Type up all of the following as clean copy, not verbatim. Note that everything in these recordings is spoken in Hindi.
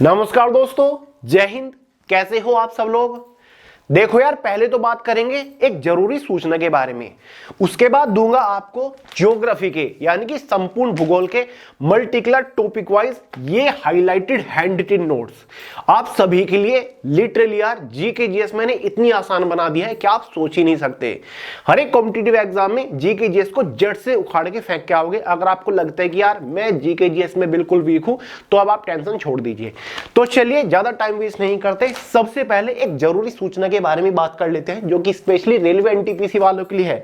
नमस्कार दोस्तों, जय हिंद। कैसे हो आप सब लोग। देखो यार, पहले तो बात करेंगे एक जरूरी सूचना के बारे में, उसके बाद दूंगा आपको ज्योग्राफी के यानी कि संपूर्ण भूगोल के मल्टीकलर टॉपिक वाइज ये हाईलाइटेड हैंड रिटन नोट्स आप सभी के लिए। लिटरली यार जीके जीएस मैंने इतनी आसान बना दिया है कि आप सोच ही नहीं सकते। हर एक कॉम्पिटिटिव एग्जाम में जीके जीएस को जड़ से उखाड़ के फेंक के आओगे। अगर आपको लगता है कि यार मैं जीके जीएस में बिल्कुल वीक हूं तो अब आप टेंशन छोड़ दीजिए। तो चलिए ज्यादा टाइम वेस्ट नहीं करते, सबसे पहले एक जरूरी सूचना के बारे में बात कर लेते हैं जो कि स्पेशली रेलवे एनटीपीसी वालों के लिए है।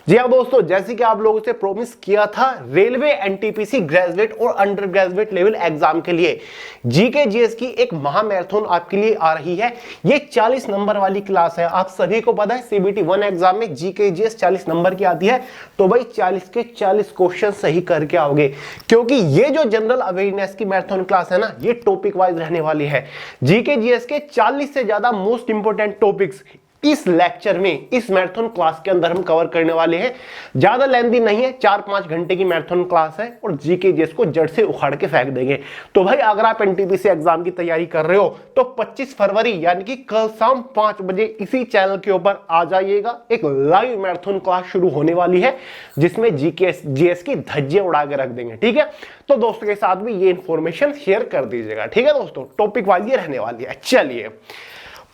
जी हाँ दोस्तों, जैसे कि आप लोगों से प्रॉमिस किया था, रेलवे एनटीपीसी ग्रेजुएट और अंडर ग्रेजुएट लेवल एग्जाम के लिए जीके जीएस की एक महा मैराथन आपके लिए आ रही है। ये 40 नंबर वाली क्लास है। आप सभी को पता है सीबीटी 1 एग्जाम में जीके जीएस 40 नंबर की आती है, तो भाई 40 के 40 क्वेश्चन सही करके आओगे, क्योंकि ये जो जनरल अवेयरनेस की मैराथन क्लास है ना, ये टॉपिक वाइज रहने वाली है। जीके जीएस के 40 से ज्यादा मोस्ट इंपोर्टेंट टॉपिक्स इस लेक्चर में, इस मैराथन क्लास के अंदर हम कवर करने वाले हैं। ज्यादा लेंथी नहीं है, 4-5 घंटे की मैराथन क्लास है और जीके जीएस को जड़ से उखाड़ के फेंक देंगे। तो भाई अगर आप एनटीपीसी एग्जाम की तैयारी कर रहे हो तो 25 फरवरी यानी कि कल शाम 5 बजे इसी चैनल के ऊपर आ जाइएगा। एक लाइव मैराथन क्लास शुरू होने वाली है जिसमें जीके जीएस की धज्जियां उड़ा के रख देंगे। ठीक है, तो दोस्तों के साथ भी ये इंफॉर्मेशन शेयर कर दीजिएगा। ठीक है दोस्तों, टॉपिक वाइज ये रहने वाली है। चलिए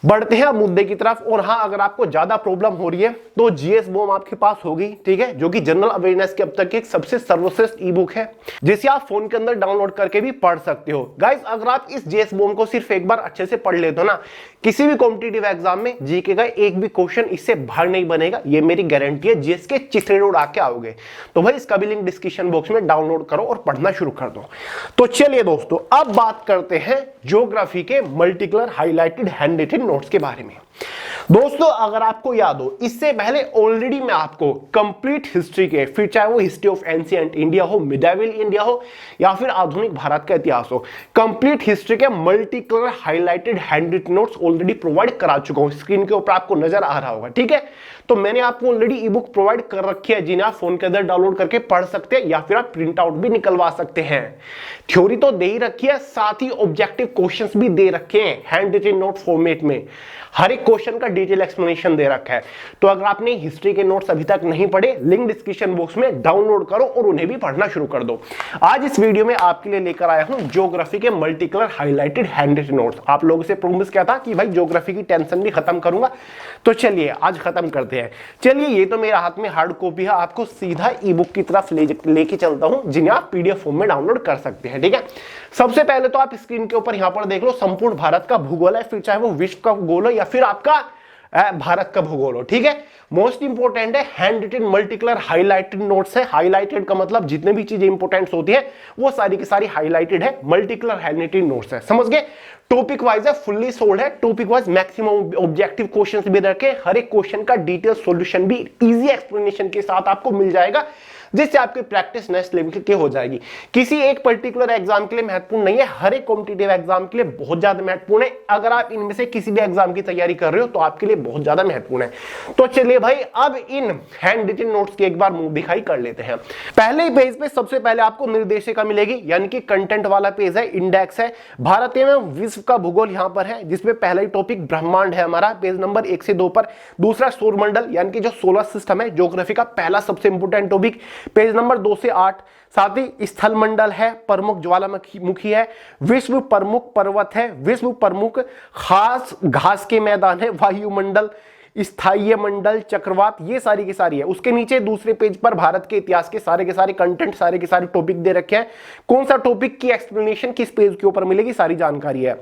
बढ़ते हैं मुद्दे की तरफ। और हाँ, अगर आपको ज्यादा प्रॉब्लम हो रही है तो जीएस बॉम आपके पास होगी, ठीक है, जो कि जनरल अवेयरनेस की अब तक की एक सबसे सर्वश्रेष्ठ ई बुक है जिसे आप फोन के अंदर डाउनलोड करके भी पढ़ सकते हो। गाइस अगर आप इस जीएस बॉम को सिर्फ एक बार अच्छे से पढ़ लेते हो ना, किसी भी कॉम्पिटिटिव एग्जाम में जीके का एक भी क्वेश्चन इससे बाहर नहीं बनेगा, ये मेरी गारंटी है। जीएस के चित्रे उड़ा के आओगे। तो भाई इसका भी लिंक डिस्क्रिप्शन बॉक्स में डाउनलोड करो और पढ़ना शुरू कर दो। तो चलिए दोस्तों, अब बात करते हैं ज्योग्राफी के multicolour highlighted hand written notes के बारे में। दोस्तों अगर आपको याद हो, इससे पहले ऑलरेडी मैं आपको कंप्लीट हिस्ट्री के, फिर चाहे वो हिस्ट्री ऑफ एंशिएंट इंडिया हो, मिडिवल इंडिया हो या फिर आधुनिक भारत का इतिहास हो, कंप्लीट हिस्ट्री के multi colour highlighted hand written notes already provide करा चुका हूं। स्क्रीन के ऊपर आपको नजर आ रहा होगा। ठीक है, तो मैंने आपको ऑलरेडी ई बुक प्रोवाइड कर रखी है जिन्हें आप फोन के अंदर डाउनलोड करके पढ़ सकते हैं या फिर आप प्रिंट आउट भी निकलवा सकते हैं। थ्योरी तो दे ही रखी है, साथ ही ऑब्जेक्टिव क्वेश्चंस भी दे रखे हैं हैंड रिटन नोट फॉर्मेट में। हर एक क्वेश्चन का डिटेल एक्सप्लेनेशन दे रखा है। तो अगर आपने हिस्ट्री के नोट्स अभी तक नहीं पढ़े, लिंक डिस्क्रिप्शन बॉक्स में डाउनलोड करो और उन्हें भी पढ़ना शुरू कर दो। आज इस वीडियो में आपके लिए लेकर आया हूं ज्योग्राफी के multicolour highlighted hand written notes. आप लोगों से प्रॉमिस किया था कि भाई ज्योग्राफी की टेंशन भी खत्म करूंगा, तो चलिए आज खत्म करते हैं। चलिए, ये तो मेरे हाथ में हार्ड कॉपी है, आपको सीधा ई बुक की तरफ लेके चलता हूं जिन्हें आप पीडीएफ फॉर्म में डाउनलोड कर सकते हैं। ठीक है, सबसे पहले तो आप स्क्रीन के ऊपर यहां पर देख लो, संपूर्ण भारत का भूगोल है, फिर चाहे वो विश्व का भूगोल हो या फिर आपका भारत का भूगोल हो। ठीक है, मोस्ट इंपोर्टेंट है hand written multicolour highlighted notes है। हाईलाइटेड का मतलब जितने भी चीजें इंपोर्टेंट होती है वो सारी की सारी हाईलाइटेड है, मल्टीकलर हैंड रिटन नोट्स है। समझ गए, टॉपिक वाइज है, फुल्ली सोल्ड है। Topic wise maximum objective questions भी रखे, हर एक क्वेश्चन का डिटेल सॉल्यूशन भी इजी एक्सप्लेनेशन के साथ आपको मिल जाएगा, जिससे आपकी प्रैक्टिस नेक्स्ट लेवल की हो जाएगी। किसी एक पर्टिकुलर एग्जाम के लिए महत्वपूर्ण नहीं है, हर एक कॉम्पिटिटिव एग्जाम के लिए बहुत ज्यादा महत्वपूर्ण है। अगर आप इनमें से किसी भी एग्जाम की तैयारी कर रहे हो तो आपके लिए बहुत ज्यादा महत्वपूर्ण है। तो चलिए भाई, अब इन हैंड रिटन नोट्स की एक बार मुंह दिखाई कर लेते हैं। पहले ही पेज पे सबसे पहले आपको निर्देशिका मिलेगी, यानी कि कंटेंट वाला पेज है, इंडेक्स है। भारत एवं विश्व का भूगोल यहां पर है, जिसमें पहला ही टॉपिक ब्रह्मांड है हमारा, पेज नंबर 1 से 2 पर। दूसरा सौरमंडल यानी कि जो सोलर सिस्टम है, ज्योग्राफी का पहला सबसे इंपोर्टेंट टॉपिक, पेज नंबर 2 से 8। साथ ही स्थल मंडल है, प्रमुख ज्वालामुखी है, विश्व प्रमुख पर्वत है, विश्व प्रमुख खास घास के मैदान है, वायुमंडल, स्थायी मंडल, चक्रवात, ये सारी की सारी है। उसके नीचे दूसरे पेज पर भारत के इतिहास के सारे कंटेंट, सारे के सारे टॉपिक दे रखे हैं। कौन सा टॉपिक की एक्सप्लेनेशन किस पेज के ऊपर मिलेगी, सारी जानकारी है।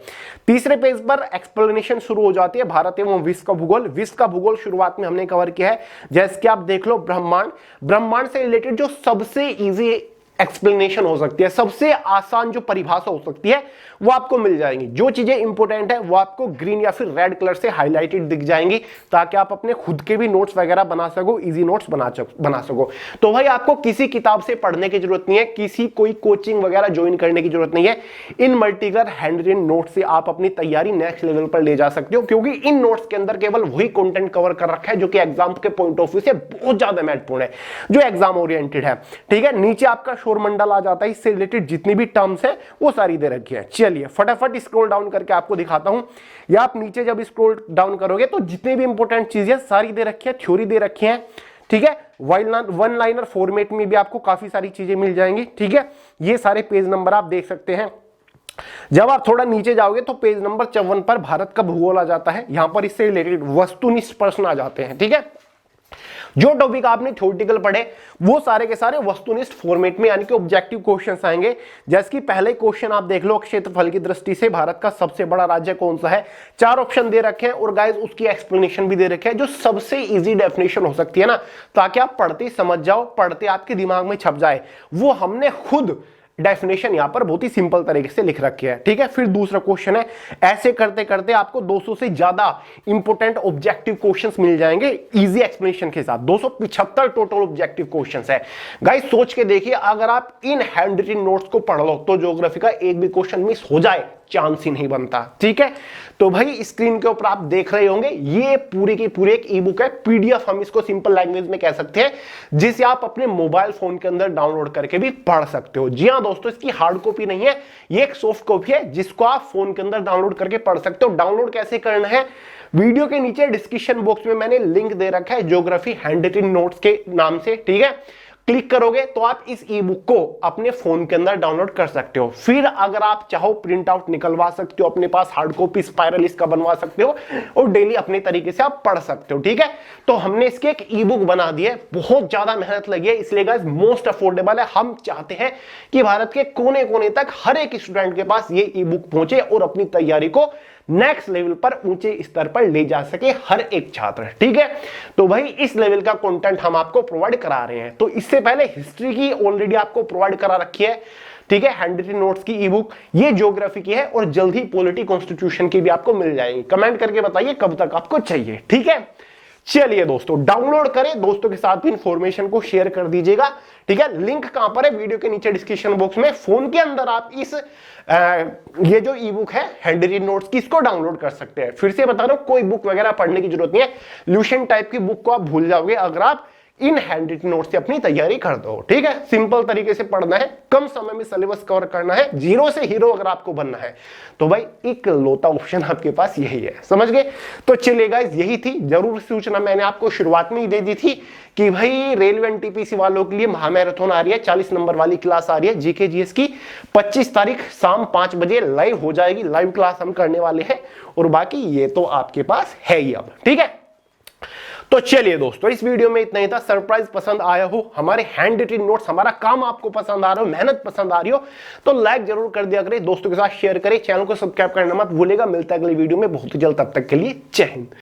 तीसरे पेज पर एक्सप्लेनेशन शुरू हो जाती है, भारत एवं विश्व का भूगोल। विश्व का भूगोल शुरुआत में हमने कवर किया है, जैसे कि आप देख लो ब्रह्मांड से रिलेटेड जो सबसे इजी एक्सप्लेनेशन हो सकती है, सबसे आसान जो परिभाषा हो सकती है वो आपको मिल जाएंगी। जो चीजें इंपॉर्टेंट है वो आपको ग्रीन या फिर रेड कलर से हाईलाइटेड दिख जाएंगी, ताकि आप अपने खुद के भी नोट्स वगैरह बना सको, इजी नोट्स बना सको। तो भाई आपको किसी किताब से पढ़ने की जरूरत नहीं है, किसी कोई कोचिंग वगैरह ज्वाइन करने की जरूरत नहीं है। इन मल्टीकलर हैंड रिटन नोट्स से आप अपनी तैयारी नेक्स्ट लेवल पर ले जा सकते हो, क्योंकि इन नोट्स के अंदर केवल वही कंटेंट कवर कर रखा है जो कि एग्जाम के पॉइंट ऑफ व्यू से बहुत ज्यादा महत्वपूर्ण है, जो एग्जाम ओरिएंटेड है। ठीक है, नीचे आपका सौरमंडल आ जाता है, इससे रिलेटेड जितनी भी टर्म्स है वो सारी दे रखी है। चलिए फटाफट स्क्रॉल डाउन करके आपको दिखाता हूं, या आप नीचे जब स्क्रॉल डाउन करोगे तो जितने भी इंपॉर्टेंट चीजें सारी दे रखी है, थ्योरी दे रखी है, ठीक है। वन लाइनर फॉर्मेट में भी आपको काफी सारी चीजें मिल जाएंगी, ठीक है। ये सारे पेज नंबर आप देख सकते हैं। जब आप थोड़ा नीचे जाओगे तो पेज नंबर 54 पर भारत का भूगोल आ जाता है, यहां पर इससे रिलेटेड वस्तुनिष्ठ प्रश्न आ जाते हैं, ठीक है। जो टॉपिक आपने थ्योरेटिकल पढ़े वो सारे के सारे वस्तुनिष्ठ फॉर्मेट में यानी कि ऑब्जेक्टिव क्वेश्चंस आएंगे। जैसे कि पहले क्वेश्चन आप देख लो, क्षेत्रफल की दृष्टि से भारत का सबसे बड़ा राज्य कौन सा है। 4 ऑप्शन दे रखे हैं और गाइस उसकी एक्सप्लेनेशन भी दे रखे हैं, जो सबसे इजी डेफिनेशन हो सकती है ना, ताकि आप पढ़ते समझ जाओ, पढ़ते आपके दिमाग में छप जाए, वो हमने खुद डेफिनेशन यहां पर बहुत ही सिंपल तरीके से लिख रखी है, ठीक है। फिर दूसरा क्वेश्चन है, ऐसे करते करते आपको 200 से ज्यादा इंपोर्टेंट ऑब्जेक्टिव क्वेश्चंस मिल जाएंगे इजी एक्सप्लेनेशन के साथ। 275 टोटल ऑब्जेक्टिव क्वेश्चंस है। गाइस सोच के देखिए, अगर आप इन हैंड रिटन नोट्स को पढ़ लो तो ज्योग्राफी का एक भी क्वेश्चन मिस हो जाए चांस ही नहीं बनता, ठीक है। तो भाई स्क्रीन के ऊपर आप देख रहे होंगे, ये पूरी की पूरी एक ई बुक है, पीडीएफ हम इसको सिंपल लैंग्वेज में कह सकते हैं, जिसे आप अपने मोबाइल फोन के अंदर डाउनलोड करके भी पढ़ सकते हो। जी हां दोस्तों, इसकी हार्ड कॉपी नहीं है, ये एक सॉफ्ट कॉपी है जिसको आप फोन के अंदर डाउनलोड करके पढ़ सकते हो। डाउनलोड कैसे करना है, वीडियो के नीचे डिस्क्रिप्शन बॉक्स में मैंने लिंक दे रखा है ज्योग्राफी हैंड रिटन नोट्स के नाम से, ठीक है। क्लिक करोगे तो आप इस ई बुक को अपने फोन के अंदर डाउनलोड कर सकते हो। फिर अगर आप चाहो प्रिंट आउट निकलवा सकते हो, अपने पास हार्ड कॉपी स्पाइरल इसका बनवा सकते हो और डेली अपने तरीके से आप पढ़ सकते हो, ठीक है। तो हमने इसके एक ई बुक बना दी है, बहुत ज्यादा मेहनत लगी है, इसलिए गाइस मोस्ट अफोर्डेबल है। हम चाहते हैं कि भारत के कोने कोने तक हर एक स्टूडेंट के पास ये ई बुक पहुंचे और अपनी तैयारी को नेक्स्ट लेवल पर, ऊंचे स्तर पर ले जा सके हर एक छात्र, ठीक है। तो भाई इस लेवल का कंटेंट हम आपको प्रोवाइड करा रहे हैं। तो इससे पहले हिस्ट्री की ऑलरेडी आपको प्रोवाइड करा रखी है, ठीक है, हैंड रिटन नोट्स की ई बुक, ये ज्योग्राफी की है और जल्द ही पॉलिटी कॉन्स्टिट्यूशन की भी आपको मिल जाएगी। कमेंट करके बताइए कब तक आपको चाहिए, ठीक है। चलिए दोस्तों, डाउनलोड करें, दोस्तों के साथ भी इंफॉर्मेशन को शेयर कर दीजिएगा, ठीक है। लिंक कहां पर है, वीडियो के नीचे डिस्क्रिप्शन बॉक्स में। फोन के अंदर आप इस ये जो ई बुक है हैंड रिटन नोट्स की, इसको डाउनलोड कर सकते हैं। फिर से बता रहा हूं, कोई बुक वगैरह पढ़ने की जरूरत नहीं है, ल्यूशन टाइप की बुक को आप भूल जाओगे अगर आप इन हैंड रिटन नोट्स से अपनी तैयारी कर दो, ठीक है। सिंपल तरीके से पढ़ना है, कम समय में सिलेबस कवर करना है, जीरो से हीरो अगर आपको बनना है तो भाई एक लौता ऑप्शन आपके पास यही है, समझ गए। तो चलिए गाइस, यही थी जरूर सूचना, मैंने आपको शुरुआत में ही दे दी थी कि भाई रेलवे एनटीपीसी वालों के लिए महामैराथन आ रही है, 40 नंबर वाली क्लास आ रही है जीके जीएस की। 25 तारीख शाम 5 बजे लाइव हो जाएगी, लाइव क्लास हम करने वाले हैं, और बाकी ये तो आपके पास है ही अब, ठीक है। तो चलिए दोस्तों, इस वीडियो में इतना ही था। सरप्राइज पसंद आया हो, हमारे हैंड रिटन नोट्स, हमारा काम आपको पसंद आ रहा हो, मेहनत पसंद आ रही हो, तो लाइक जरूर कर दिया करें, दोस्तों के साथ शेयर करें, चैनल को सब्सक्राइब करना मत भूलेगा। मिलता है अगले वीडियो में बहुत जल्द, तब तक के लिए जय हिंद।